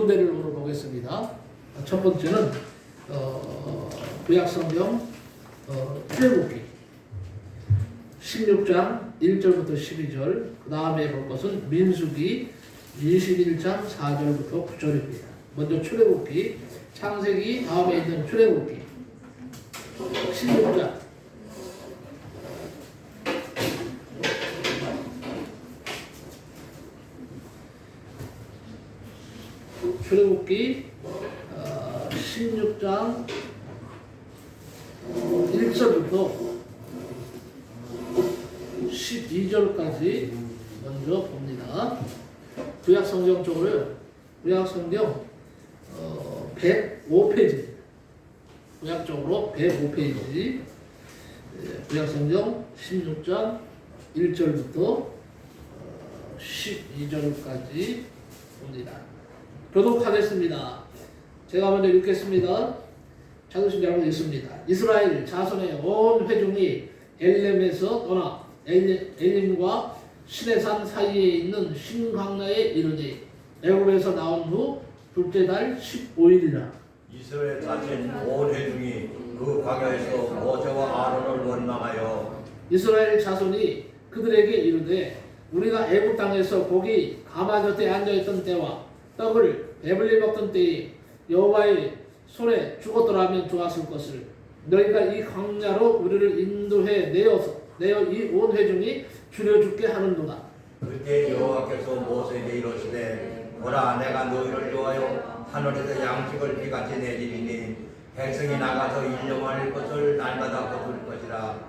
군데를 오늘 보겠습니다. 첫 번째는 구약성경 출애굽기 16장 1절부터 12절, 그 다음에 볼 것은 민수기 21장 4절부터 9절입니다. 먼저 출애굽기, 창세기 다음에 있는 출애굽기 16장 출애굽기 16장 1절부터 12절까지 먼저 봅니다. 구약성경 쪽으로요. 구약성경 105페이지, 구약적으로 105페이지, 구약성경 16장 1절부터 12절까지 봅니다. 교독하겠습니다. 제가 먼저 읽겠습니다. 찾으신 여러분 읽습니다. 이스라엘 자손의 온 회중이 엘렘에서 떠나 엘림과 시내산 사이에 있는 신광야에 이르니 애굽에서 나온 후 둘째 달 15일이라. 이스라엘 자손 온 회중이 그 광야에서 모세와 아론을 원망하여 이스라엘 자손이 그들에게 이르되 우리가 애굽 땅에서 고기 가마 곁에 앉아있던 때와 떡을 배불리 먹던 때에 여호와의 손에 죽었더라면 좋았을 것을 너희가 이 광야로 우리를 인도해 내어 이 온 회중이 줄여 죽게 하는도다. 그때 여호와께서 모세에게 이르시되 보라, 내가 너희를 위하여 하늘에서 양식을 비같이 내리리니 백성이 나가서 일용할 것을 날마다 거둘 것이라.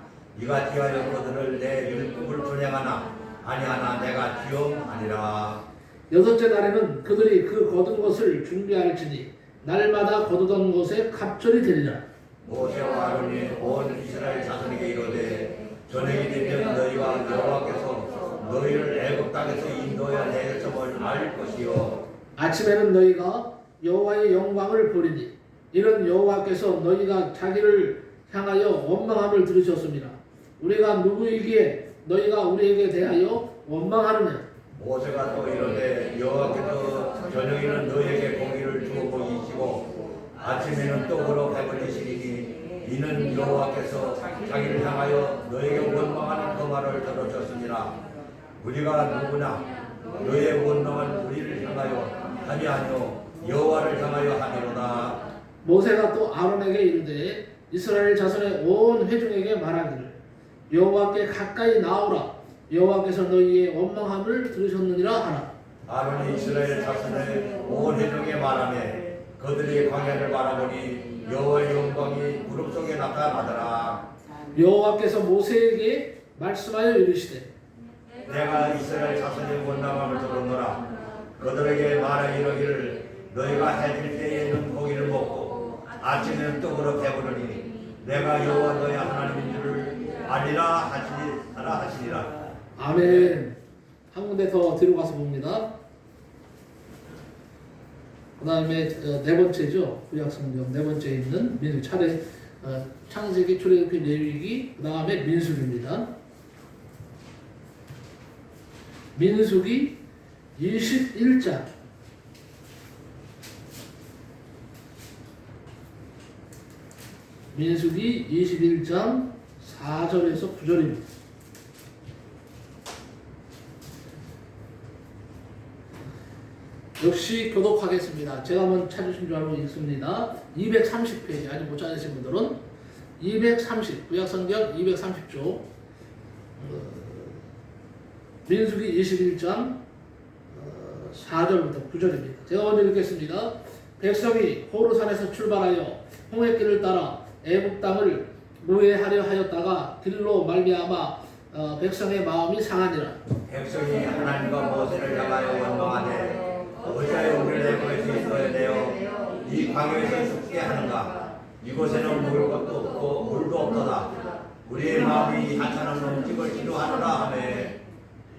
이같이 하여 그들을 내 율법을 준행하나 아니하나 내가 기억하니라. 여섯째 날에는 그들이 그 거둔 것을 준비할지니 날마다 거두던 것에 갑절이 되리라. 모세와 아론이 온 이스라엘 자손에게 이르되 저녁이 되면 너희와 여호와께서 너희를 애굽 땅에서 인도하여 내셨음을 알 것이요 아침에는 너희가 여호와의 영광을 보리니 이는 여호와께서 너희가 자기를 향하여 원망함을 들으셨습니다. 우리가 누구이기에 너희가 우리에게 대하여 원망하느냐. 모세가 또 이르되 여호와께서 저녁에는 너희에게 고기를 주어 먹이시고 아침에는 떡으로 배불리시리니 이는 여호와께서 자기를 향하여 너희에게 원망하는 그 말을 들으셨습니다. 우리가 누구나 너희의 원망은 우리를 향하여 하니 아니요 여호와를 향하여 하니로다. 모세가 또 아론에게 이르되 이스라엘 자손의 온 회중에게 말하기를 여호와께 가까이 나오라. 여호와께서 너희의 원망함을 들으셨느니라 하라. 아론이 이스라엘 자손의 온 회중에 말하매 그들이 광야를 바라보니 여호와의 영광이 구름 속에 나타나더라. 여호와께서 모세에게 말씀하여 이르시되 내가 이스라엘 자손의 원망함을 들었노라. 그들에게 말하 이르기를 너희가 해질 때에는 고기를 먹고 아침에는 떡으로 배부르니 내가 여호와 너희 하나님인 줄을 알리라 하시니라. 아멘. 한 군데 더 뒤로 가서 봅니다. 그 다음에 네 번째죠. 구약성경 네 번째에 있는 민수 차례 창세기, 출애굽기, 레위기, 그 다음에 민수기입니다. 민수기 21장 민수기 21장 4절에서 9절입니다. 역시 교독하겠습니다. 제가 한번 찾으신 줄 알고 읽습니다. 230페이지, 아직 못 찾으신 분들은 230, 구약성경 230조 민수기 21장 4절부터 9절입니다. 제가 먼저 읽겠습니다. 백성이 호르산에서 출발하여 홍해길을 따라 애굽 땅을 노예하려 하였다가 길로 말미암아 백성의 마음이 상하니라. 백성이 하나님과 모세를 향하여 원망하되 어찌하여 우리를 애굽에서 인도해내어 이 광야에서 죽게 하는가. 이곳에는 먹을 것도 없고 물도 없도다. 우리의 마음이 하찮은 음식을 기도하노라 하매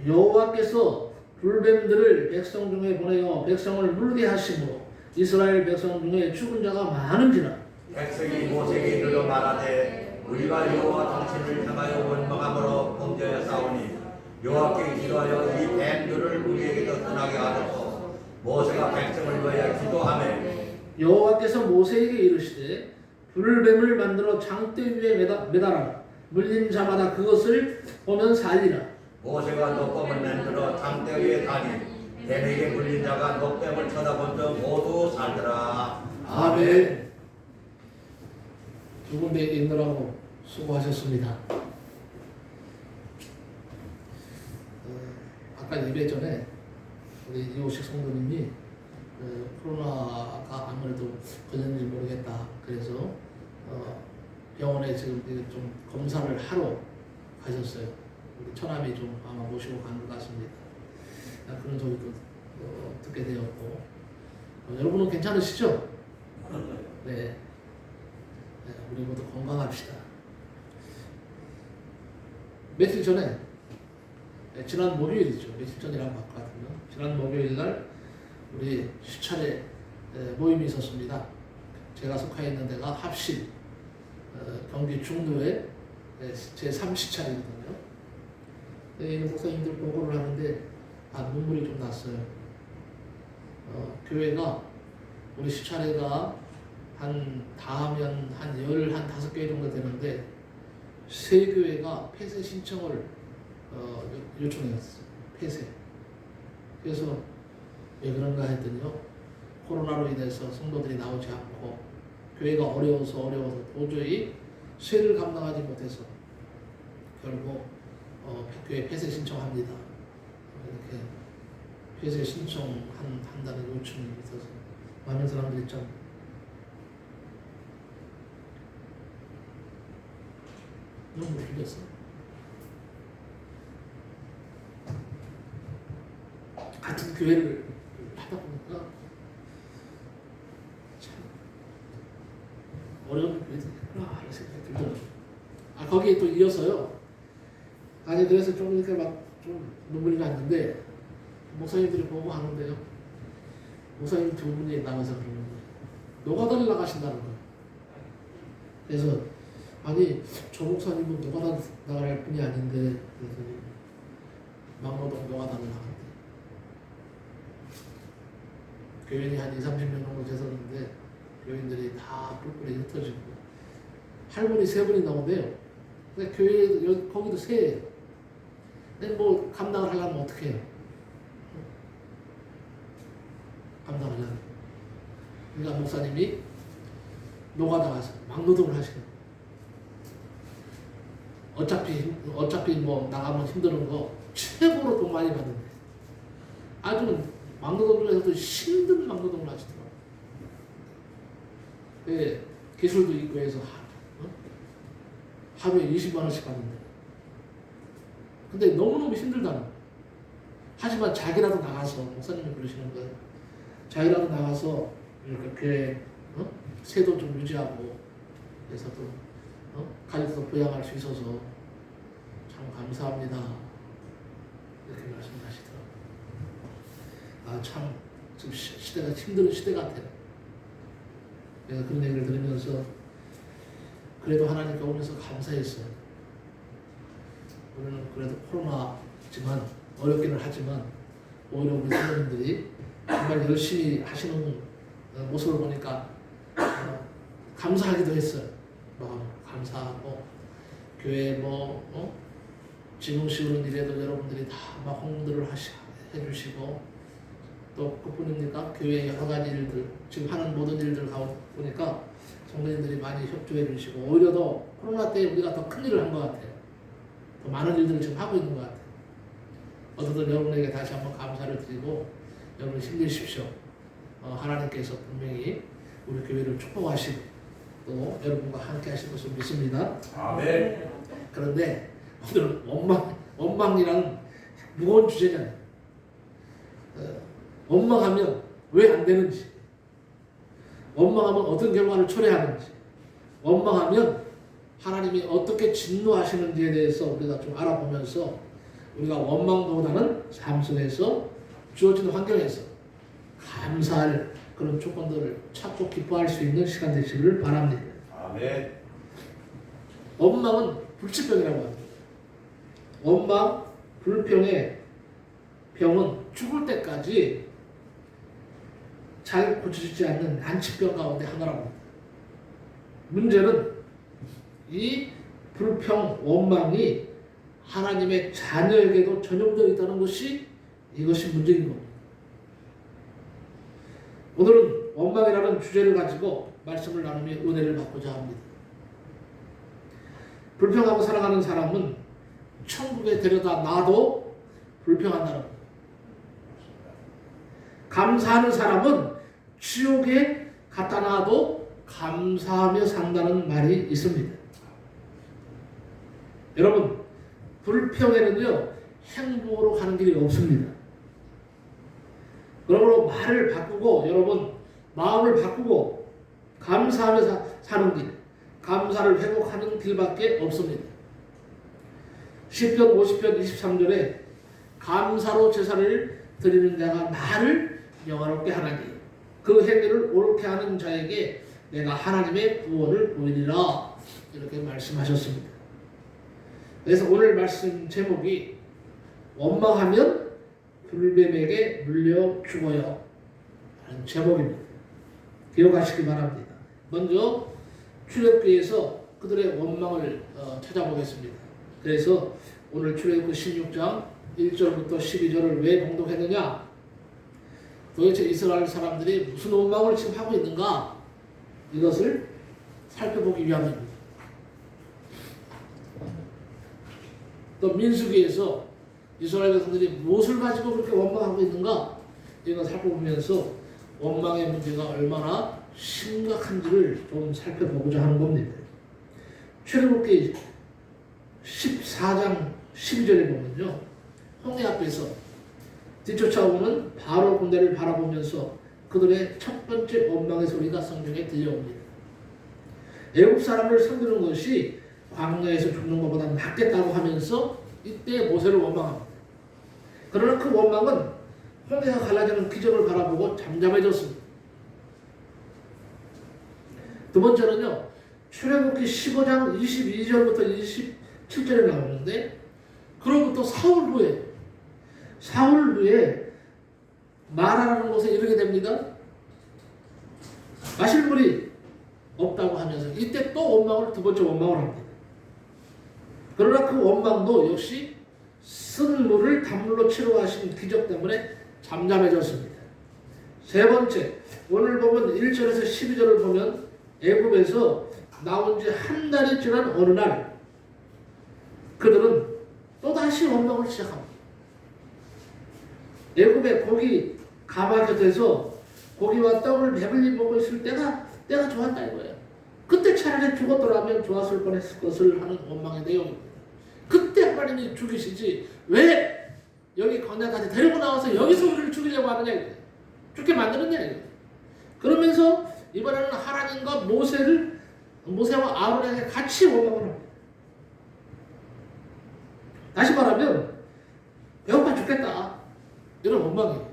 여호와께서 불뱀들을 백성 중에 보내어 백성을 물게 하심으로 이스라엘 백성 중에 죽은 자가 많은지라. 백성이 모세에게 이르러 말하되 우리가 여호와 당신을 향하여 원망함으로 범죄하였사오니 여호와께 기도하여 이 뱀들을 우리에게도 떠나게 하소서. 모세가 백성을 위하여 기도 여호와께서 모세에게 이르시되 불뱀을 만들어 장대 위에 매달아라. 물린 자마다 그것을 보면 살리라. 모세가 녹뱀을 만들어 장대 위에 다니 뱀에게 물린 자가 녹뱀을 쳐다본 적 모두 살더라. 아멘. 두 군데 읽느라고 수고하셨습니다. 아까 예배 전에 우리 이호식 성도님이 코로나가 아무래도 걸렸는지 모르겠다. 그래서 병원에 지금 좀 검사를 하러 가셨어요. 우리 처남이 좀 아마 모시고 간 것 같습니다. 그런 소리도 듣게 되었고 여러분은 괜찮으시죠? 네. 우리 모두 건강합시다. 며칠 전에 지난 목요일이죠. 며칠 전이라고 봤거든요. 지난 목요일 날 우리 시찰에 모임이 있었습니다. 제가 속해 있는 데가 합실 경기 중도에 제3시찰이거든요. 목사님들 보고를 하는데 눈물이 좀 났어요. 교회가 우리 시찰회가 다 하면 한 15개 정도 되는데 세 교회가 폐쇄 신청을 요청했어요. 폐쇄. 그래서 왜 그런가 했더니요. 코로나로 인해서 성도들이 나오지 않고 교회가 어려워서 도저히 세를 감당하지 못해서 결국 교회 폐쇄 신청합니다. 이렇게 폐쇄 신청한다는 요청이 있어서 많은 사람들이 좀 눈물 흘렸어. 같은 교회를 하다 보니까 참 어려운 교회도 있구나 이런 생각이 들더라고요. 거기에 또 이어서요. 아니 그래서 좀 이렇게 막 좀 눈물이 났는데 목사님들이 보고 하는데요. 목사님 두 분이 나가서 그러는 거예요. 노가다를 나가신다는 거예요. 그래서 아니 저 목사님은 노가다 나갈 분이 아닌데 그랬더니 막노동 노가다를 나간대. 교인이 한 20-30명 정도 됐었는데 교인들이 다 뿔뿔이 흩어지고 할머니 3분이 나온대요. 근데 교회 거기도 세예요. 근데 뭐 감당을 하려면 어떻게 해요? 감당하려면. 그러니까 목사님이 노가다 가서 막노동을 하시는. 어차피 뭐 나가면 힘드는 거 최고로 돈 많이 받는데 아주 막노동 중에서도 힘든 막노동을 하시더라고요. 네, 기술도 있고 해서 하루에 20만 원씩 받는데 근데 너무너무 힘들다는 거예요. 하지만 자기라도 나가서 목사님이 그러시는 거예요. 자기라도 나가서 이렇게 교회 세도 좀 유지하고 그래서 또 가족도 부양할 수 있어서 참 감사합니다. 이렇게 말씀하시더라고요. 참 지금 시대가 힘든 시대 같아요. 그래서 그런 얘기를 들으면서 그래도 하나님께 오면서 감사했어요. 우리는 그래도 코로나지만 어렵기는 하지만 오히려 우리 선생님들이 정말 열심히 하시는 모습을 보니까 감사하기도 했어요. 감사하고 교회 지붕 씌우는 일에도 여러분들이 다 막 홍보들을 해주시고 또 그뿐입니까? 교회 여러 가지 일들 지금 하는 모든 일들 가운데 보니까 성도님들이 많이 협조해 주시고 오히려 더 코로나 때 우리가 더 큰 일을 한 것 같아요. 더 많은 일들을 지금 하고 있는 것 같아요. 어쨌든 여러분에게 다시 한번 감사를 드리고 여러분 힘내십시오. 하나님께서 분명히 우리 교회를 축복하시고 또 여러분과 함께 하실 것을 믿습니다. 아멘. 그런데 오늘은 원망이라는 무거운 주제잖아요. 원망하면 왜 안 되는지, 원망하면 어떤 결과를 초래하는지, 원망하면 하나님이 어떻게 진노하시는지에 대해서 우리가 좀 알아보면서 우리가 원망보다는 삶 속에서 주어진 환경에서 감사할 그런 조건들을 찾고 기뻐할 수 있는 시간 되시기를 바랍니다. 아멘. 원망은 불치병이라고 합니다. 원망, 불평의 병은 죽을 때까지 잘 고쳐지지 않는 난치병 가운데 하나라고. 문제는 이 불평, 원망이 하나님의 자녀에게도 전염되어 있다는 것이 이것이 문제인 겁니다. 오늘은 원망이라는 주제를 가지고 말씀을 나누며 은혜를 받고자 합니다. 불평하고 살아가는 사람은 천국에 데려다 놔도 불평한다는 겁니다. 감사하는 사람은 지옥에 갖다 놔도 감사하며 산다는 말이 있습니다. 여러분, 불평에는요 행복으로 가는 길이 없습니다. 그러므로 말을 바꾸고 여러분 마음을 바꾸고 감사하며 사는 길, 감사를 회복하는 길밖에 없습니다. 시편 50편 23절에 감사로 제사를 드리는 자가 나를 영화롭게 하나니 그 행위를 옳게 하는 자에게 내가 하나님의 구원을 보이리라 이렇게 말씀하셨습니다. 그래서 오늘 말씀 제목이 원망하면 불뱀에게 물려 죽어요 라는 제목입니다. 기억하시기 바랍니다. 먼저 출애굽기에서 그들의 원망을 찾아보겠습니다. 그래서 오늘 출애굽기 16장 1절부터 12절을 왜 봉독했느냐, 도대체 이스라엘 사람들이 무슨 원망을 지금 하고 있는가, 이것을 살펴보기 위함입니다. 또 민수기에서 이스라엘 백성들이 무엇을 가지고 그렇게 원망하고 있는가, 이걸 살펴보면서 원망의 문제가 얼마나 심각한지를 좀 살펴보고자 하는 겁니다. 출애굽기 14장 12절에 보면요, 홍해 앞에서 뒤쫓아오는 바로 군대를 바라보면서 그들의 첫 번째 원망의 소리가 성경에 들려옵니다. 애굽 사람을 섬기는 것이 광야에서 죽는 것보다 낫겠다고 하면서 이때 모세를 원망합니다. 그러나 그 원망은 홍해가 갈라지는 기적을 바라보고 잠잠해졌습니다. 두 번째는요, 출애굽기 15장 22절부터 27절에 나오는데, 그로부터 사흘 후에 마라라는 곳에 이르게 됩니다. 마실 물이 없다고 하면서 이때 또 원망을, 두 번째 원망을 합니다. 그러나 그 원망도 역시 쓴 물을 단물로 치료하신 기적 때문에 잠잠해졌습니다. 세 번째, 오늘 보면 1절에서 12절을 보면 애굽에서 나온 지 한 달이 지난 어느 날 그들은 또다시 원망을 시작합니다. 애굽의 고기 가마 곁에서 고기와 떡을 배불리 먹고 있을 때가 좋았다 이거예요. 그때 차라리 죽었더라면 좋았을 뻔했을 것을 하는 원망의 내용입니다. 그때 하나님이 죽이시지 왜 여기 광야까지 데리고 나와서 여기서 우리를 죽이려고 하느냐 이거예요. 죽게 만드느냐 이거예요. 그러면서 이번에는 하나님과 모세와 아론에게 같이 원망을 합니다. 다시 말하면 배고파 죽겠다 이런 원망이에요.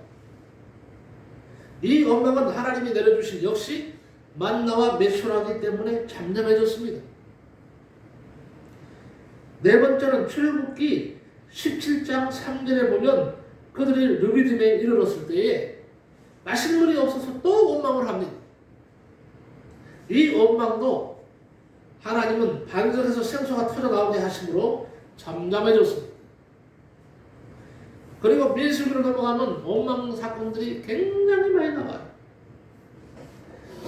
이 원망은 하나님이 내려주신 역시 만나와 메추라기 때문에 잠잠해졌습니다. 네 번째는 출애굽기 17장 3절에 보면 그들이 르비딤에 이르렀을 때에 마실 물이 없어서 또 원망을 합니다. 이 원망도 하나님은 반석에서 생수가 터져나오게 하심으로 잠잠해졌습니다. 그리고 민수기로 넘어가면 원망 사건들이 굉장히 많이 나와요.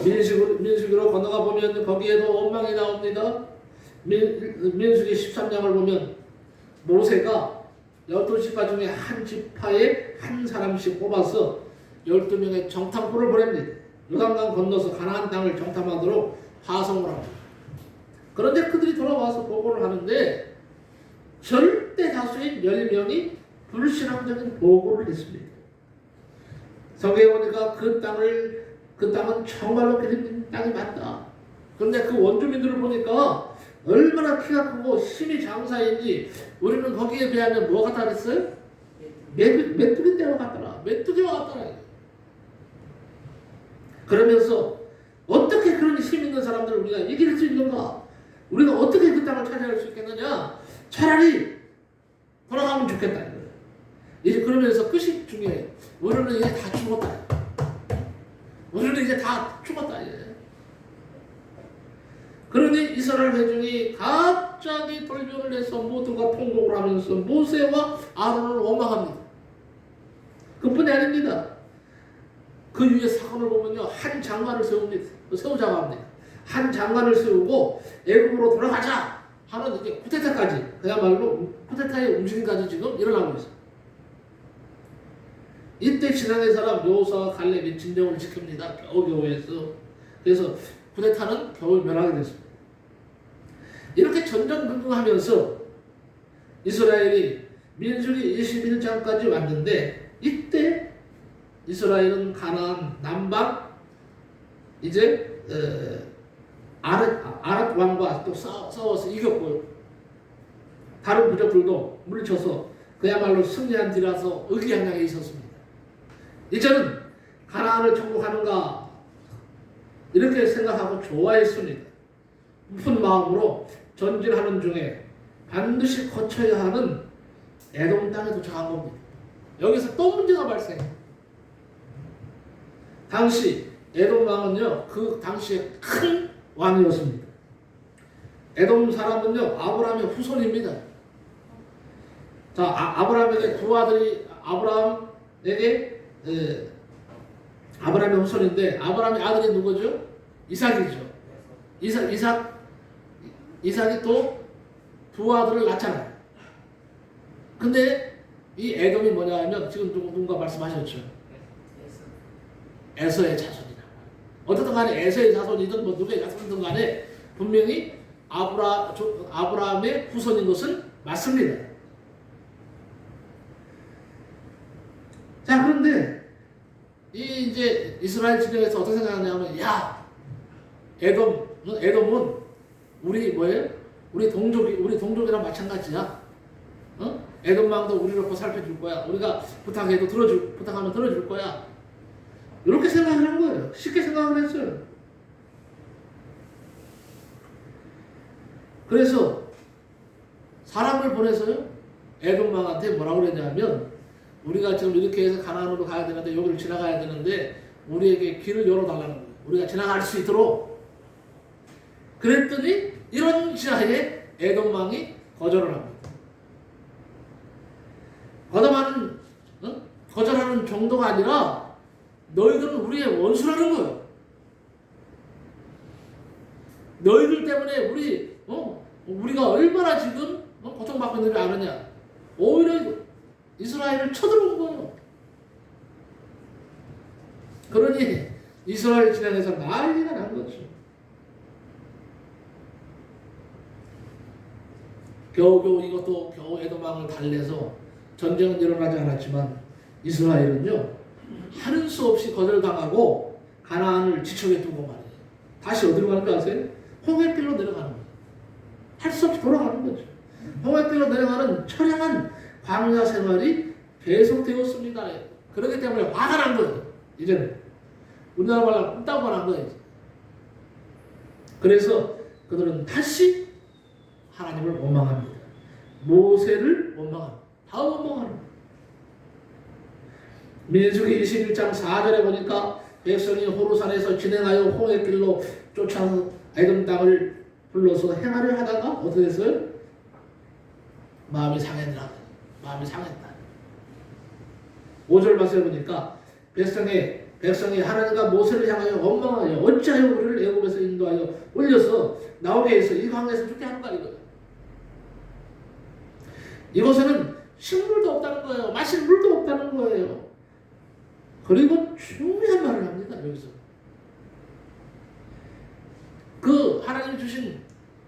민수기로 건너가 보면 거기에도 원망이 나옵니다. 민수기 13장을 보면 모세가 12지파 중에 한 지파에 한 사람씩 뽑아서 12명의 정탐꾼을 보냅니다. 요단강 건너서 가나안 땅을 정탐하도록 파송을 합니다. 그런데 그들이 돌아와서 보고를 하는데 절대 다수인 10명이 불신앙적인 보고를 했습니다. 성경에 보니까 그 땅은 정말로 그린 땅이 맞다. 그런데 그 원주민들을 보니까 얼마나 키가 크고 힘이 장사인지 우리는 거기에 비하면 뭐 같다 그랬어요? 메뚜기 떼와 같더라. 메뚜기와 같더라. 그러면서 어떻게 그런 힘 있는 사람들을 우리가 이길 수 있는가? 우리가 어떻게 그 땅을 차지할 수 있겠느냐? 차라리 돌아가면 좋겠다. 이제 그러면서 끝이 중요해요. 우리는 이제 다 죽었다. 우리는 이제 다 죽었다 이제. 그러니 이스라엘 회중이 갑자기 돌변을 해서 모두가 통곡을 하면서 모세와 아론을 원망합니다. 그뿐이 아닙니다. 그 위에 사건을 보면요, 한 장관을 세우자고 합니다. 한 장관을 세우고 애굽으로 돌아가자 하는 이제 쿠데타까지, 그야말로 쿠데타의 움직임까지 지금 일어나고 있어요. 이때 지난해 사람 여호수아와 갈렙이 진정을 지킵니다. 겨우겨우해서. 그래서 쿠데타는 겨우 멸하게 됐습니다. 이렇게 전전긍긍하면서 이스라엘이 민수기 21장까지 왔는데, 이때 이스라엘은 가나안 남방 이제 아랏 왕과 또 싸워서 이겼고요. 다른 부족들도 물리쳐서 그야말로 승리한 뒤라서 의기양양해 있었습니다. 이제는 가나안을 정복하는가 이렇게 생각하고 좋아했습니다. 깊은 마음으로 전진하는 중에 반드시 거쳐야 하는 에돔 땅에 도착한 겁니다. 여기서 또 문제가 발생해요. 당시 에돔 왕은요, 그 당시에 큰 왕이었습니다. 에돔 사람은요, 아브라함의 후손입니다. 자, 아브라함에게 두 아들이 아브라함의 후손인데, 아브라함의 아들이 누구죠? 이삭이죠. 이삭이 또 두 아들을 낳잖아요. 근데 이 에돔이 뭐냐 하면, 지금 누군가 말씀하셨죠. 에서의 자손이다. 어쨌든 간에 에서의 자손이든 뭐 누구의 자손이든 간에 분명히 아브라함의 후손인 것은 맞습니다. 자, 그런데 이제 이스라엘 진영에서 어떻게 생각하냐면, 야, 에돔은 우리 뭐예요? 우리 동족이랑 마찬가지야. 에돔 왕도 우리를 보살펴줄 거야. 우리가 부탁하면 들어줄 거야. 이렇게 생각을 한 거예요. 쉽게 생각을 했어요. 그래서 사람을 보내서요, 에돔 왕한테 뭐라고 그랬냐면, 우리가 지금 이렇게 해서 가나안으로 가야 되는데, 여기를 지나가야 되는데 우리에게 길을 열어달라는 거예요. 우리가 지나갈 수 있도록. 그랬더니 이런 시야에 에돔 왕이 거절을 합니다. 거절하는 정도가 아니라 너희들은 우리의 원수라는 거예요. 너희들 때문에 우리가 얼마나 지금 고통받고 있는지 아느냐. 오히려 이스라엘을 쳐들어온 거예요. 그러니 이스라엘 진영에서 난리가 난 거죠. 겨우 에돔 왕을 달래서 전쟁은 일어나지 않았지만, 이스라엘은요, 하는 수 없이 거절당하고 가나안을 지척에 두고 말이에요. 다시 어디로 가는 거 아세요? 홍해길로 내려가는 거예요. 할 수 없이 돌아가는 거죠. 홍해길로 내려가는 처량한 광야 생활이 계속되었습니다. 그렇기 때문에 화가 난 거예요. 이제는 우리나라 말로 꿀따구가 난 거예요. 그래서 그들은 다시 하나님을 원망합니다. 모세를 원망합니다. 다 원망하는 거예요. 민수기 21장 4절에 보니까 백성이 호르산에서 진행하여 홍해길로 쫓아서 에돔 땅을 불러서 행하려 하다가 어떻게 했어요? 마음이 상했다. 5절 말씀해 보니까 백성이 하나님과 모세를 향하여 원망하여 어찌하여 우리를 애굽에서 인도하여 올려서 나오게 해서 이 광야에서 죽게 하는가 이거예요. 이곳에는 식물도 없다는 거예요. 마실 물도 없다는 거예요. 그리고 중요한 말을 합니다. 여기서 그 하나님 주신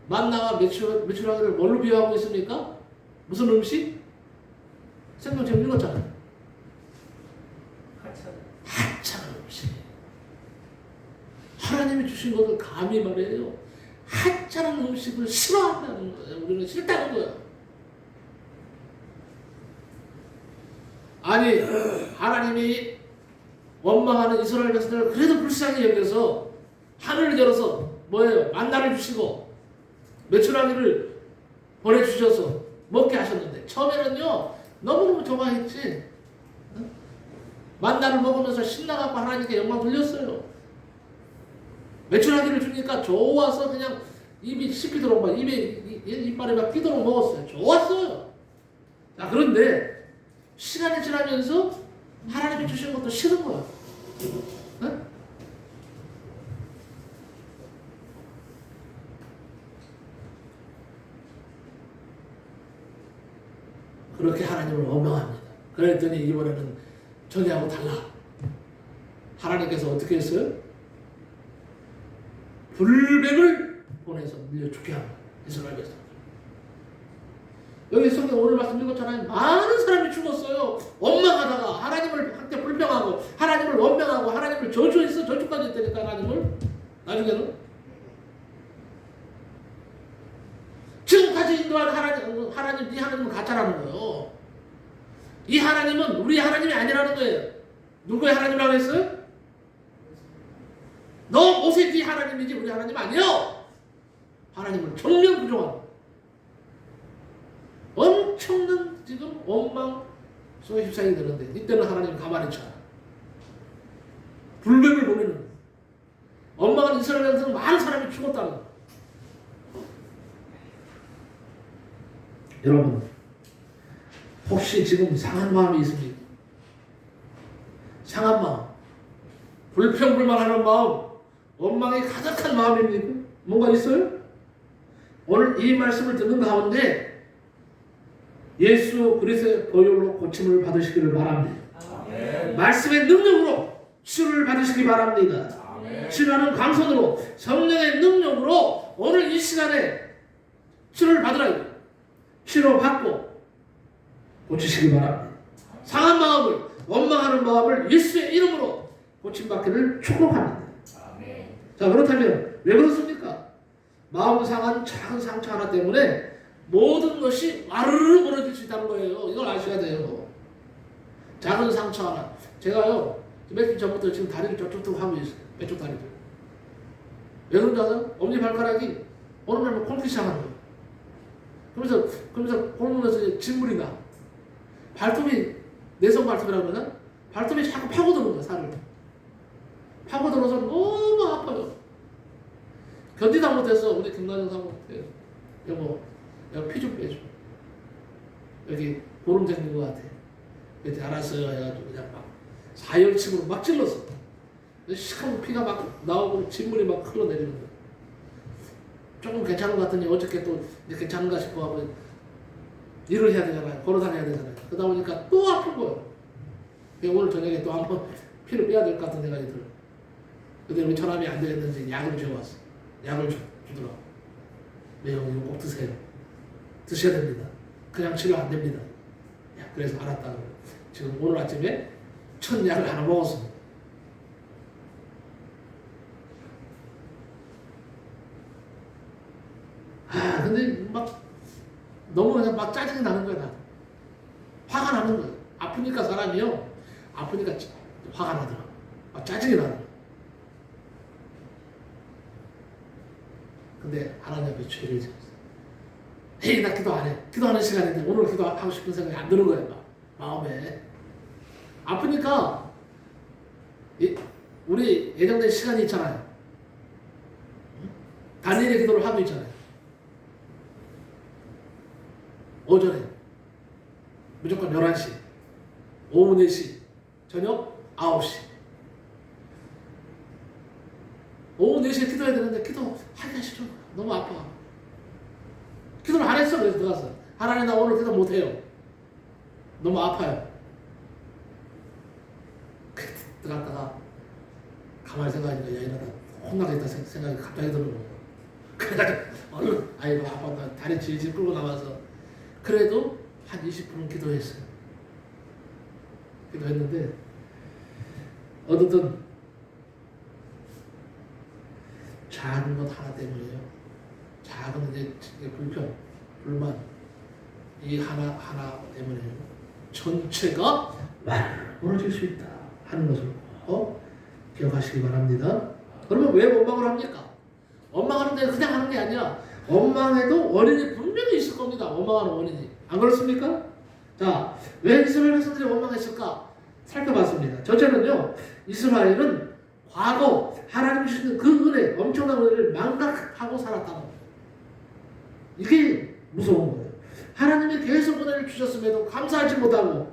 만나와 메추라기를 뭘로 비유하고 있습니까? 무슨 음식? 생명책 읽었잖아요. 하찮은 음식. 하나님이 주신 것을 감히 말해요. 하찮은 음식을 싫어한다는 거예요. 우리는 싫다는 거예요. 아니, 하나님이 원망하는 이스라엘 백성들을 그래도 불쌍히 여겨서 하늘을 열어서 뭐예요? 만나를 주시고 메추라기를 보내주셔서 먹게 하셨는데, 처음에는요 너무너무 좋아했지. 만나를 먹으면서 신나갖고 하나님께 영광 돌렸어요. 메추라기를 주니까 좋아서 그냥 입이 씹히도록 막 이빨에 막 끼도록 먹었어요. 좋았어요. 자, 그런데 시간이 지나면서 하나님이 주신 것도 싫은 거야. 네? 그렇게 하나님을 원망합니다. 그랬더니 이번에는 전에하고 달라. 하나님께서 어떻게 했어요? 불뱀을 보내서 밀려 죽게 합니다. 이스라엘 백성. 여기 성경 오늘 말씀 읽었잖아요. 많은 사람이 죽었어요. 원망하다가 하나님을 한때 불평하고 하나님을 원망하고 하나님을 저주했어. 저주까지 했다니까 하나님을. 나중에는 지금까지 인도한 하나님 네 하나님은 가짜라는 거예요. 이 하나님은 우리 하나님이 아니라는 거예요. 누구의 하나님이라고 했어요? 너 모세 네 하나님이지 우리 하나님 아니요. 하나님을 정면 부정한 엄청난 지금 원망 속에 휩싸이게 되는데 이때는 하나님 가만히 있지 않아. 불뱀을 보내는 원망한 이스라엘에서는 많은 사람이 죽었다는 거예요. 여러분 혹시 지금 상한 마음이 있습니까? 상한 마음, 불평불만하는 마음, 원망이 가득한 마음입니까? 뭔가 있어요? 오늘 이 말씀을 듣는 가운데 예수 그리스도의 보혈로 고침을 받으시기를 바랍니다. 아멘. 말씀의 능력으로 치유를 받으시기 바랍니다. 아멘. 치유하는 강선으로 성령의 능력으로 오늘 이 시간에 치유를 받으라. 치료받고 고치시기 바랍니다. 상한 마음을, 원망하는 마음을 예수의 이름으로 고침받기를 축복합니다. 아멘. 자, 그렇다면 왜 그렇습니까? 마음 상한 작은 상처 하나 때문에 모든 것이 와르르 무너질 수 있다는 거예요. 이걸 아셔야 돼요. 작은 상처 하나. 제가요 며칠 전부터 지금 다리를 쩍쩍 하고 있어요. 왼쪽 다리를. 왜 그런지 아세요? 엄지발가락이 어느 날 콩기 시작하는 거예요. 그러면서 골문에서 진물이 나. 발톱이 내성 발톱이라고 그러나? 발톱이 자꾸 파고드는 거야, 살을. 파고들어서 너무 아파요. 견디다 못해서 우리 김나정 사모한테 여보, 피 좀 빼줘. 여기 보름 생긴 것 같아. 그때 알았어요 해가지고 그냥 막 사열침으로 막 찔렀어. 시커먼 피가 막 나오고 진물이 막 흘러내리는 거야. 조금 괜찮은 것 같더니 어저께 또 이제 괜찮은가 싶어 하고 일을 해야 되잖아요. 걸어 다녀야 되잖아요. 그러다 보니까 또 아픈 거예요. 오늘 저녁에 또 한번 피를 빼야 될 것 같은 생각이 들어요. 근데 우리 처남이 안 되겠는지 약을 줘왔어. 약을 주더라고. 매형 이거 꼭 드세요. 드셔야 됩니다. 그냥 치료 안 됩니다. 야, 그래서 알았다고. 지금 오늘 아침에 첫 약을 하나 먹었습니다. 근데 막 너무 그냥 막 짜증이 나는 거야. 나도. 화가 나는 거야. 아프니까 사람이요. 아프니까 화가 나더라. 막 짜증이 나는 거야. 근데 하나님 앞에 죄를 지었어. 에이, 나 기도 안 해. 기도하는 시간인데 오늘 기도하고 싶은 생각이 안 드는 거야. 막 마음에. 아프니까 우리 예정된 시간이 있잖아요. 다니엘의 기도를 하고 있잖아요. 오전에 무조건 11시, 오후 4시, 저녁 9시. 오후 4시에 기도해야 되는데 기도하기가 싫어. 너무 아파. 기도를 안 했어. 그래서 들어갔어. 하나님 나 오늘 기도 못해요. 너무 아파요. 들어갔다가 가만히 생각하니까 야 이러다 혼나겠다 생각이 갑자기 드는 거예요. 그래가지고 얼른 아이고 아빠 나 다리 질질 끌고 나와서 그래도 한 20분은 기도했어요. 기도했는데 어쨌든 작은 것 하나 때문에요. 작은 이제 불평, 불만 이 하나 때문에요. 전체가 무너질 수 있다 하는 것을 기억하시기 바랍니다. 그러면 왜 원망을 합니까? 원망하는데 그냥 하는 게 아니라 원망에도 원인이 분명히 있을 겁니다. 원망하는 원인이. 안 그렇습니까? 자, 왜 이스라엘 백성들이 원망했을까? 살펴봤습니다. 첫째는요, 이스라엘은 과거 하나님 주신 그 은혜, 엄청난 은혜를 망각하고 살았다는 거예요. 이게 무서운 거예요. 하나님이 계속 은혜를 주셨음에도 감사하지 못하고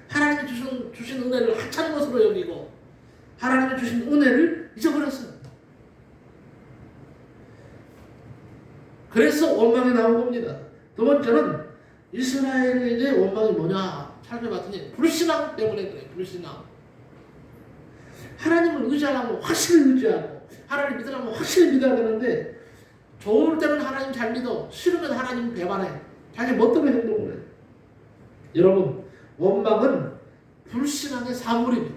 하나님이 주신 은혜를 하찮은 것으로 여기고 하나님이 주신 은혜를 잊어버렸어요. 그래서 원망이 나온 겁니다. 두 번째는 이스라엘의 원망이 뭐냐 살펴봤더니 불신앙 때문에 그래요. 불신앙. 하나님을 의지하려면 확실히 의지하고 하나님 믿으려면 확실히 믿어야 되는데 좋을 때는 하나님 잘 믿어 싫으면 하나님 배반해 자기 멋대로 행동을 해. 여러분 원망은 불신앙의 산물입니다.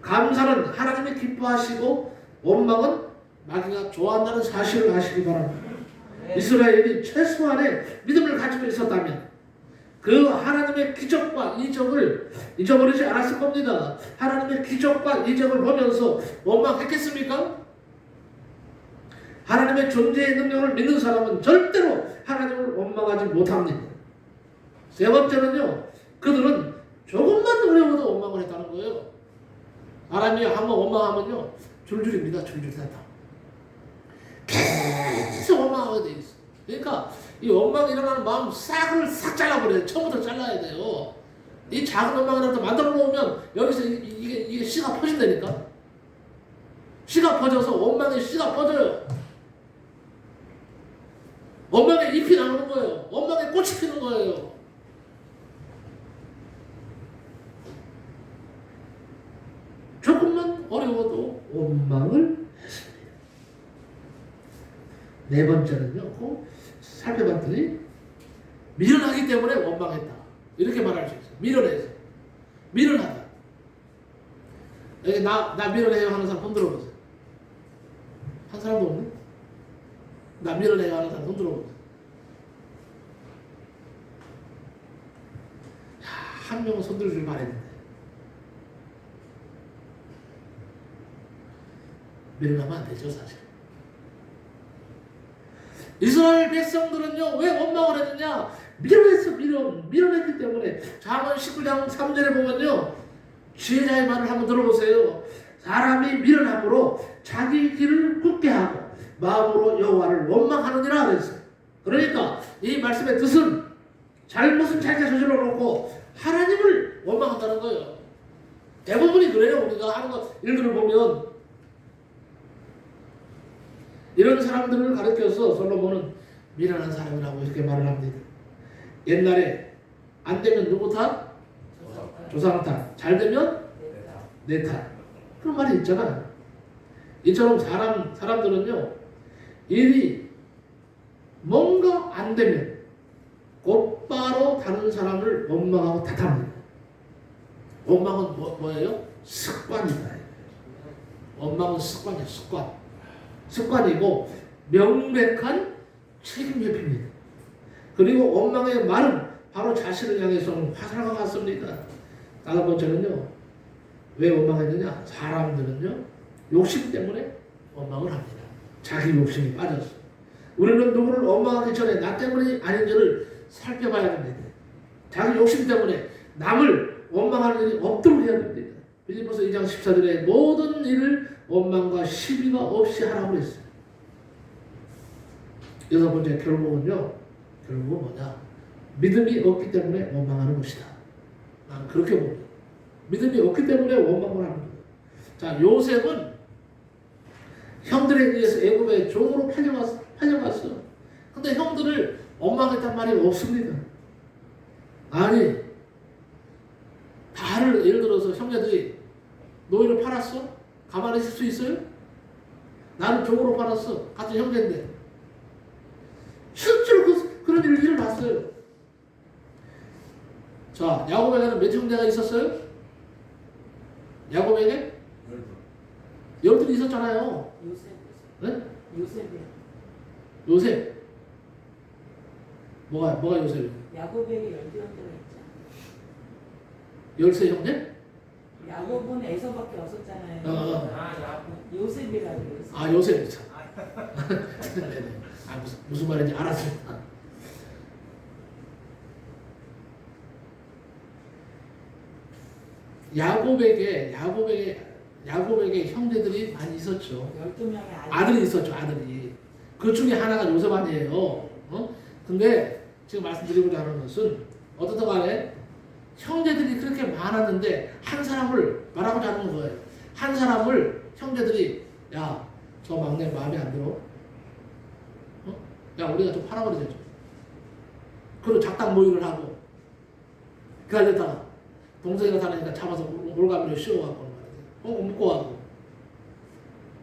감사는 하나님이 기뻐하시고 원망은 마귀가 좋아한다는 사실을 아시기 바랍니다. 이스라엘이 최소한의 믿음을 가지고 있었다면 그 하나님의 기적과 이적을 잊어버리지 않았을 겁니다. 하나님의 기적과 이적을 보면서 원망했겠습니까? 하나님의 존재의 능력을 믿는 사람은 절대로 하나님을 원망하지 못합니다. 세 번째는요, 그들은 조금만 어려워도 원망을 했다는 거예요. 사람이 한번 원망하면요, 줄줄입니다. 줄줄 된다. 계속 원망하게 돼 있어. 그러니까 이 원망이 일어나는 마음 싹을 싹 잘라버려요. 처음부터 잘라야 돼요. 이 작은 원망이라도 만들어 놓으면 여기서 이게 씨가 퍼진다니까. 씨가 퍼져서 원망의 씨가 퍼져요. 원망의 잎이 나오는 거예요. 원망의 꽃이 피는 거예요. 조금만 어려워도 원망을 했습니다. 네 번째는요, 살펴봤더니 미련하기 때문에 원망했다. 이렇게 말할 수 있어요. 미련해서. 미련하다. 여기 나 미련해요 하는 사람 손 들어보세요. 한 사람도 없네? 나 미련해요 하는 사람 손 들어보세요. 한 명은 손 들어줄 바랬는데. 미련하면 안 되죠, 사실. 이스라엘 백성들은요, 왜 원망을 했느냐? 미련했어, 미련했기 때문에. 잠언 19장 3절에 보면요, 지혜자의 말을 한번 들어보세요. 사람이 미련함으로 자기 길을 굳게 하고 마음으로 여호와를 원망하느니라 그랬어요. 그러니까 이 말씀의 뜻은 잘못은 자기가 저질러 놓고 하나님을 원망한다는 거예요. 대부분이 그래요. 우리가 하는 일들을 보면 이런 사람들을 가르쳐서 솔로몬은 미련한 사람이라고 이렇게 말을 합니다. 옛날에 안 되면 누구 탓? 조상 탓. 잘 되면 내 탓. 그런 말이 있잖아요. 이처럼 사람들은요, 일이 뭔가 안 되면 곧바로 다른 사람을 원망하고 탓합니다. 원망은 뭐예요? 습관이다. 원망은 습관이에요. 습관이고 명백한 책임 회피입니다. 그리고 원망의 말은 바로 자신을 향해서는 화살과 같습니다. 다섯 번째는요, 왜 원망했느냐? 사람들은요, 욕심 때문에 원망을 합니다. 자기 욕심이 빠졌어. 우리는 누구를 원망하기 전에 나 때문이 아닌지를 살펴봐야 됩니다. 자기 욕심 때문에 남을 원망하는 일이 없도록 해야 됩니다. 빌립보서 2장 14절에 모든 일을 원망과 시비가 없이 하라고 했어요. 여섯 번째 결국은 뭐냐? 믿음이 없기 때문에 원망하는 것이다. 나는 그렇게 봅니다. 믿음이 없기 때문에 원망을 하는 거예요. 자, 요셉은 형들에 의해서 애굽의 종으로 팔려갔어. 근데 형들을 원망했단 말이 없습니다. 아니, 예를 들어서 형제들이 너희를 팔았어? 가만히 있을 수 있어요? 나는 종으로 팔았어. 같은 형제인데. 실제로 그런 일이 일어났어요. 자, 야곱에게는 몇 형제가 있었어요? 야곱에게? 12 있었잖아요. 요셉. 네? 요셉이요. 요셉. 뭐가 요셉이에요? 야곱에게 12형제가 있죠. 13형제? 야곱은 에서밖에 없었잖아요. 요셉이라고 그랬어요. 요셉 참. 네네. 무슨 말인지 알았습니다. 12 야곱에게 형제들이 많이 있었죠. 12명의 아들이 있었죠. 아들이. 그 중에 하나가 요셉 아니에요. 근데 지금 말씀드리고자 하는 것은 어떻든 간에 형제들이 그렇게 많았는데 한 사람을 말하고자 하는 거예요. 한 사람을 형제들이 야, 저 막내 마음에 안 들어? 야, 우리가 좀 팔아버리자. 그리고 작당 모의를 하고 그러다가 동생이 나타나니까 잡아서 올가미로 씌워갖고 묶고 가고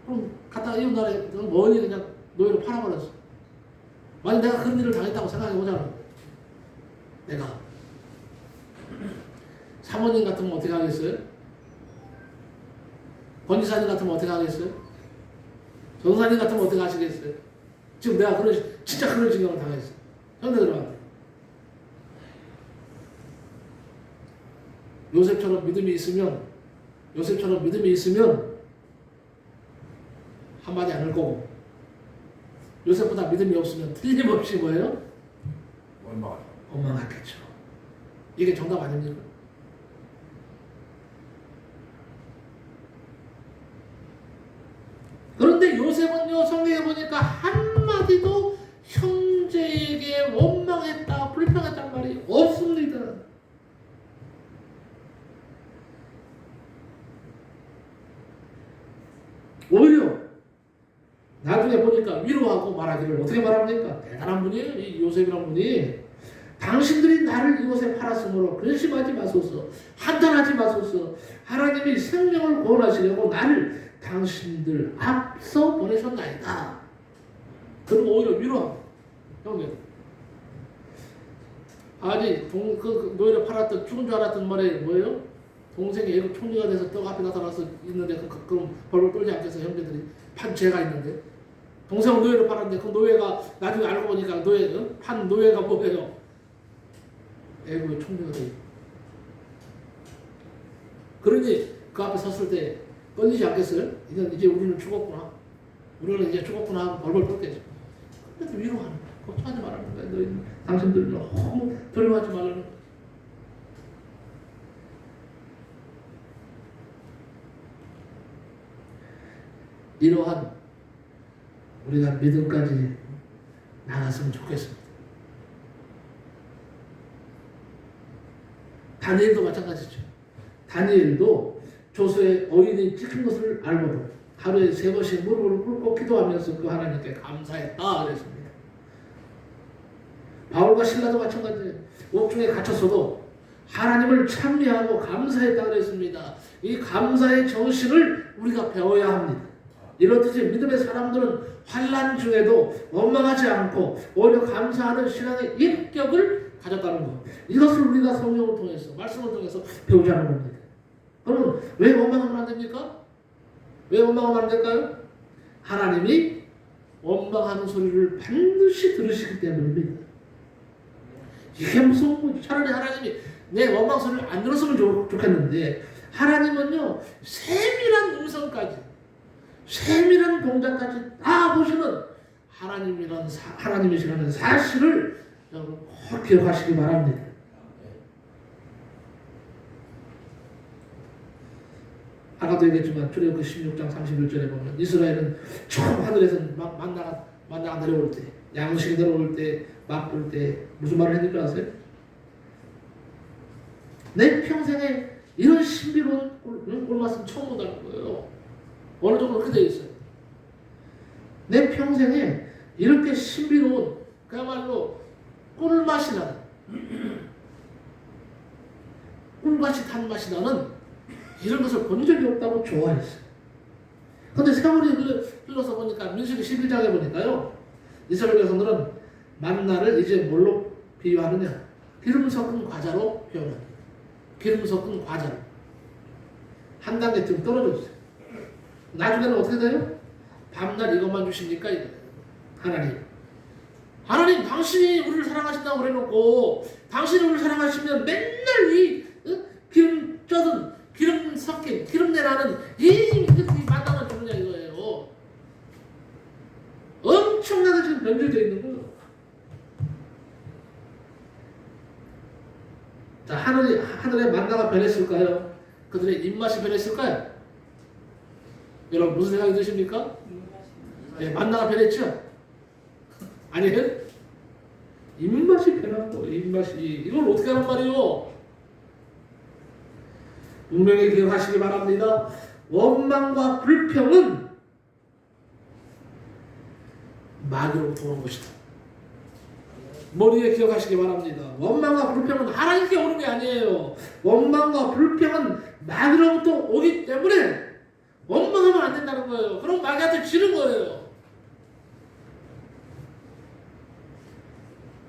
그럼 갔다가 이웃 나라에 뭐니 그냥 노예로 팔아버렸어. 만약 내가 그런 일을 당했다고 생각해보자는 내가 사모님 같으면 어떻게 하겠어요? 권지사님 같으면 어떻게 하겠어요? 전사님 같으면 어떻게 하시겠어요? 지금 내가 진짜 그런 지경을 당했어. 형제들한테. 요셉처럼 믿음이 있으면 한마디 안 할 거고 요셉보다 믿음이 없으면 틀림없이 뭐예요? 원망하겠죠. 이게 정답 아닙니까? 그런데 요셉은요, 성경에 보니까 한마디도 형제에게 원망했다, 불평했단 말이 없습니다. 오히려 나중에 보니까 위로하고 말하기를 어떻게 말합니까? 대단한 분이에요. 이 요셉이라는 분이. 당신들이 나를 이곳에 팔았으므로 근심하지 마소서. 한탄하지 마소서. 하나님이 생명을 구원하시려고 나를 당신들 앞서 보내셨나이다. 그리고 오히려 위로하고. 형님. 아니 그 노예를 팔았던 죽은 줄 알았던 말이 뭐예요? 동생이 애국 총리가 돼서 떡 앞에 나타나서 있는데 그럼 벌벌 떨지 않겠어요? 형제들이 판 죄가 있는데 동생은 노예를 팔았는데 그 노예가 나중에 알고 보니까 판 노예가 뭐예요? 애국의 총리가 돼. 그러니 그 앞에 섰을 때 떨리지 않겠어요? 이제 우리는 죽었구나. 우리는 이제 죽었구나 하고 벌벌 떨겠죠. 근데 위로하는 거야. 걱정하지 말라는 거야. 너희 당신들 너무 두려워하지 말라는 거야. 이러한 우리가 믿음까지 나갔으면 좋겠습니다. 다니엘도 마찬가지죠. 다니엘도 조서에 어인이 찍힌 것을 알고도 하루에 3번씩 무릎을 꿇고 기도하면서 그 하나님께 감사했다 그랬습니다. 바울과 신라도 마찬가지예요. 옥중에 갇혔어도 하나님을 찬미하고 감사했다 그랬습니다. 이 감사의 정신을 우리가 배워야 합니다. 이렇듯이 믿음의 사람들은 환난 중에도 원망하지 않고 오히려 감사하는 신앙의 인격을 가졌다는 것. 이것을 우리가 성경을 통해서 말씀을 통해서 배우자는 겁니다. 그러면 왜 원망하면 안 됩니까? 왜 원망하면 안 될까요? 하나님이 원망하는 소리를 반드시 들으시기 때문입니다. 이게 무슨 거지? 차라리 하나님이 내 원망 소리를 안 들었으면 좋겠는데 하나님은요 세밀한 음성까지 세밀한 동작까지 다 보시는 하나님이시라는 사실을 여러분 꼭 기억하시기 바랍니다. 아까도 얘기했지만 출애굽기 16장 31절에 보면 이스라엘은 처음 하늘에서 만나가 내려올 때 양식이 내려올 때 맛볼 때 무슨 말을 했는지 아세요? 내 평생에 이런 신비로운 꿀맛은 처음 보다는 거예요. 어느 정도 그렇게 되어 있어요. 내 평생에 이렇게 신비로운 그야말로 꿀맛이 나는 꿀맛이 단 맛이 나는 이런 것을 본 적이 없다고 좋아했어요. 그런데 세월이 흘러서 보니까 민수기 11장에 보니까요. 이스라엘 백성들은 만나를 이제 뭘로 비유하느냐? 기름 섞은 과자로 표현합니다. 기름 섞은 과자로. 한 단계 좀 떨어져 있어요. 나중에는 어떻게 돼요? 밤낮 이것만 주십니까? 하나님 당신이 우리를 사랑하신다고 그래놓고 당신이 우리를 사랑하시면 맨날 이 기름 쪄든 기름 섞인 기름 내라는 이 만나만 주느냐 이거예요. 엄청나게 지금 변질되어 있는 거예요. 자, 하늘에 만나가 변했을까요? 그들의 입맛이 변했을까요? 여러분 무슨 생각이 드십니까? 네, 만나가 변했죠? 아니에요? 입맛이 변한 거예요. 입맛이. 이걸 어떻게 하란 말이요? 분명히 기억하시기 바랍니다. 원망과 불평은 마귀로부터 온 것이다. 머리에 기억하시기 바랍니다. 원망과 불평은 하나님께 오는 게 아니에요. 원망과 불평은 마귀로부터 오기 때문에 원망하면 안 된다는 거예요. 그럼 마귀한테 지는 거예요.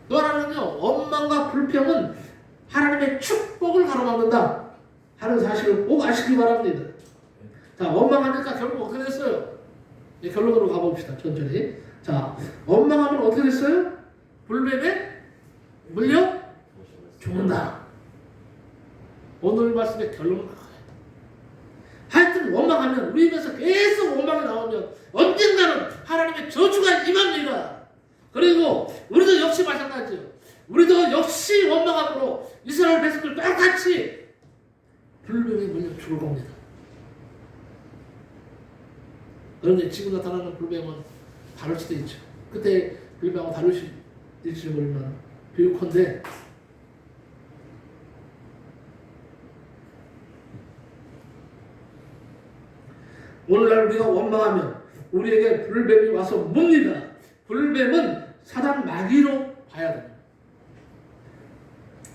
또 하나는요, 원망과 불평은 하나님의 축복을 가로막는다 하는 사실을 꼭 아시기 바랍니다. 자, 원망하니까 결국 어떻게 됐어요? 네, 결론으로 가봅시다. 천천히. 자, 원망하면 어떻게 됐어요? 불뱀에 물려 죽는다. 오늘 말씀의 결론은 그거예요. 하여튼 원망하면 우리 입에서 계속 원망이 나오면 언젠가는 하나님의 저주가 임합니다. 그리고 우리도 역시 마찬가지예요. 우리도 역시 원망함으로 이스라엘 백성들 똑같이 불뱀에 물려 죽을 겁니다. 그런데 지금 나타나는 불뱀은 다를 수도 있죠. 그때 불뱀하고 다를 수 있을지 모르면 비유컨대 오늘날 우리가 원망하면 우리에게 불뱀이 와서 뭡니다. 불뱀은 사단 마귀로 봐야 됩니다.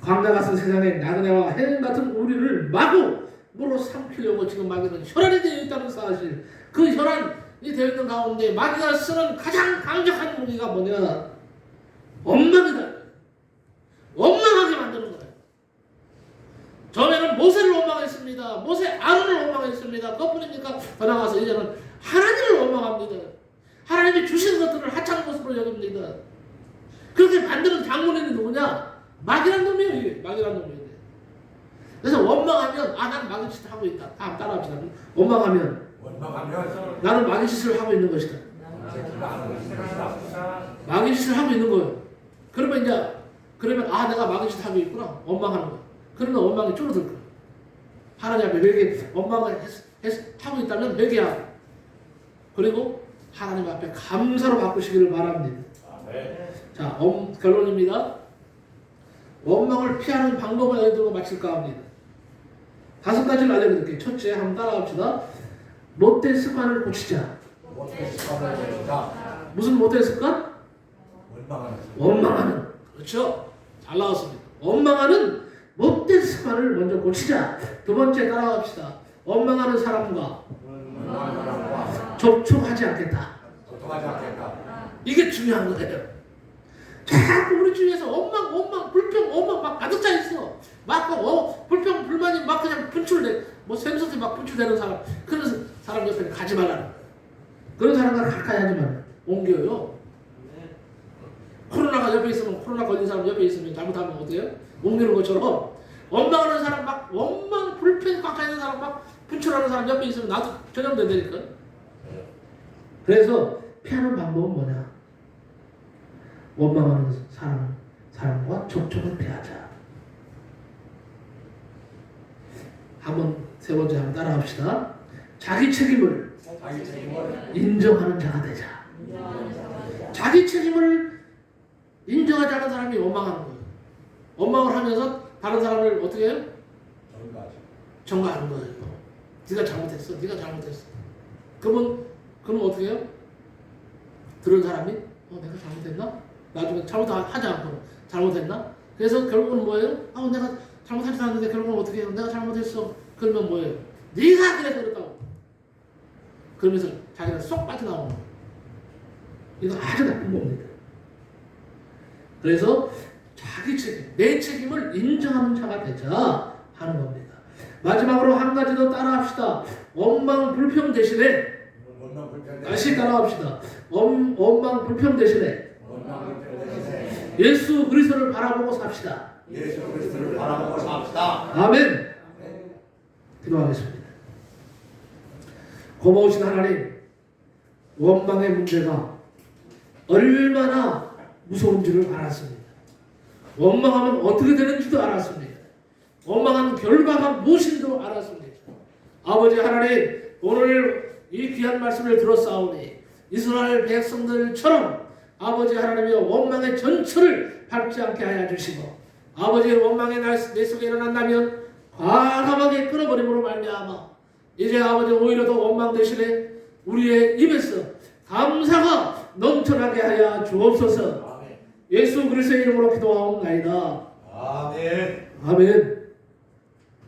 광야 같은 세상에 나그네와 헬 같은 우리를 마구 물어 삼키려고 지금 마귀는 혈안이 되어 있다는 사실. 그 혈안이 되어 있는 가운데 마귀가 쓰는 가장 강력한 무기가 뭐냐? 원망이다. 원망하게 만드는 거예요. 전에는 모세를 원망했습니다. 모세 아론을 원망했습니다. 그것뿐입니까? 더 나아가서 이제는 하나님을 원망합니다. 하나님이 주신 것들을 하찮은 것으로 여깁니다. 그렇게 만드는 장본인이 누구냐? 마귀란 놈이에요. 이게 마귀란 놈이에요. 그래서 원망하면 난 마귀 짓을 하고 있다. 다음 따라합시다. 원망하면 나는 마귀 짓을 하고 있는 것이다. 마귀 짓을 하고 있는 거예요. 그러면 내가 마귀 짓을 하고 있구나. 원망하는 거예요. 그러면 원망이 줄어들 거예요. 하나님 앞에 회개 원망을 하고 있다면 회개하고 그리고 하나님 앞에 감사로 바꾸시기를 바랍니다. 자, 결론입니다. 원망을 피하는 방법을 알려드리고 마칠까 합니다. 5가지를 알려드릴게요. 첫째, 한번 따라합시다. 못된 습관을 고치자. 무슨 못된 습관? 원망하는. 그렇죠? 잘 나왔습니다. 원망하는 못된 습관을 먼저 고치자. 두 번째 따라갑시다. 원망하는 사람과 접촉하지 않겠다. 이게 중요한 거예요. 자꾸 우리 중에서 원망, 불평, 원망 막 가득 차 있어. 막 불평, 불만이 막 그냥 분출돼. 샘솟이 막 분출되는 사람. 그런 사람 옆에 가지 말라는. 그런 사람과 가까이 하지 말라. 옮겨요. 코로나가 옆에 있으면 코로나 걸린 사람 옆에 있으면 잘못하면 어때요? 옮기는 것처럼 원망하는 사람 막 원망, 불평 꽉 차 있는 사람 막 분출하는 사람 옆에 있으면 나도 전염된다니까. 그래서 피하는 방법은 뭐냐? 원망하는 사람과 접촉을 피하자. 세 번째 한번 따라합시다. 자기 책임을 인정하는 자가 되자. 자기 책임을 인정하지 않은 사람이 원망하는 거예요. 원망을 하면서 다른 사람을 어떻게 해요? 정가하는 거예요. 네가 잘못했어. 그러면 어떻게 해요? 들은 사람이 내가 잘못했나? 나중에 잘못하지 않고 잘못했나? 그래서 결국은 뭐예요? 내가 잘못하지 않았는데 결국은 어떻게 해요? 내가 잘못했어. 그러면 뭐예요? 네가 그래서 그랬다고. 그러면서 자기는 쏙 빠져나오는 거예요. 이거 아주 나쁜 겁니다. 그래서 자기 책임, 내 책임을 인정하는 자가 되자 하는 겁니다. 마지막으로 한 가지 더 따라합시다. 원망 불평 대신에 다시 따라합시다. 원망 불평 대신에 예수 그리스도를 바라보고 삽시다. 아멘. 기도하겠습니다. 고마우신 하나님, 원망의 문제가 얼마나 무서운지를 알았습니다. 원망하면 어떻게 되는지도 알았습니다. 원망하는 결과가 무엇인지도 알았습니다. 아버지 하나님, 오늘 이 귀한 말씀을 들었사오니 이스라엘 백성들처럼 아버지 하나님의 원망의 전철을 밟지 않게 하여 주시고, 아버지의 원망의 날 내 속에 일어난다면 과감하게 끊어버림으로 말미암아 이제 아버지 오히려 더 원망 대신에 우리의 입에서 감사가 넘쳐나게 하여 주옵소서. 예수 그리스도의 이름으로 기도하옵나이다. 아멘. 아멘.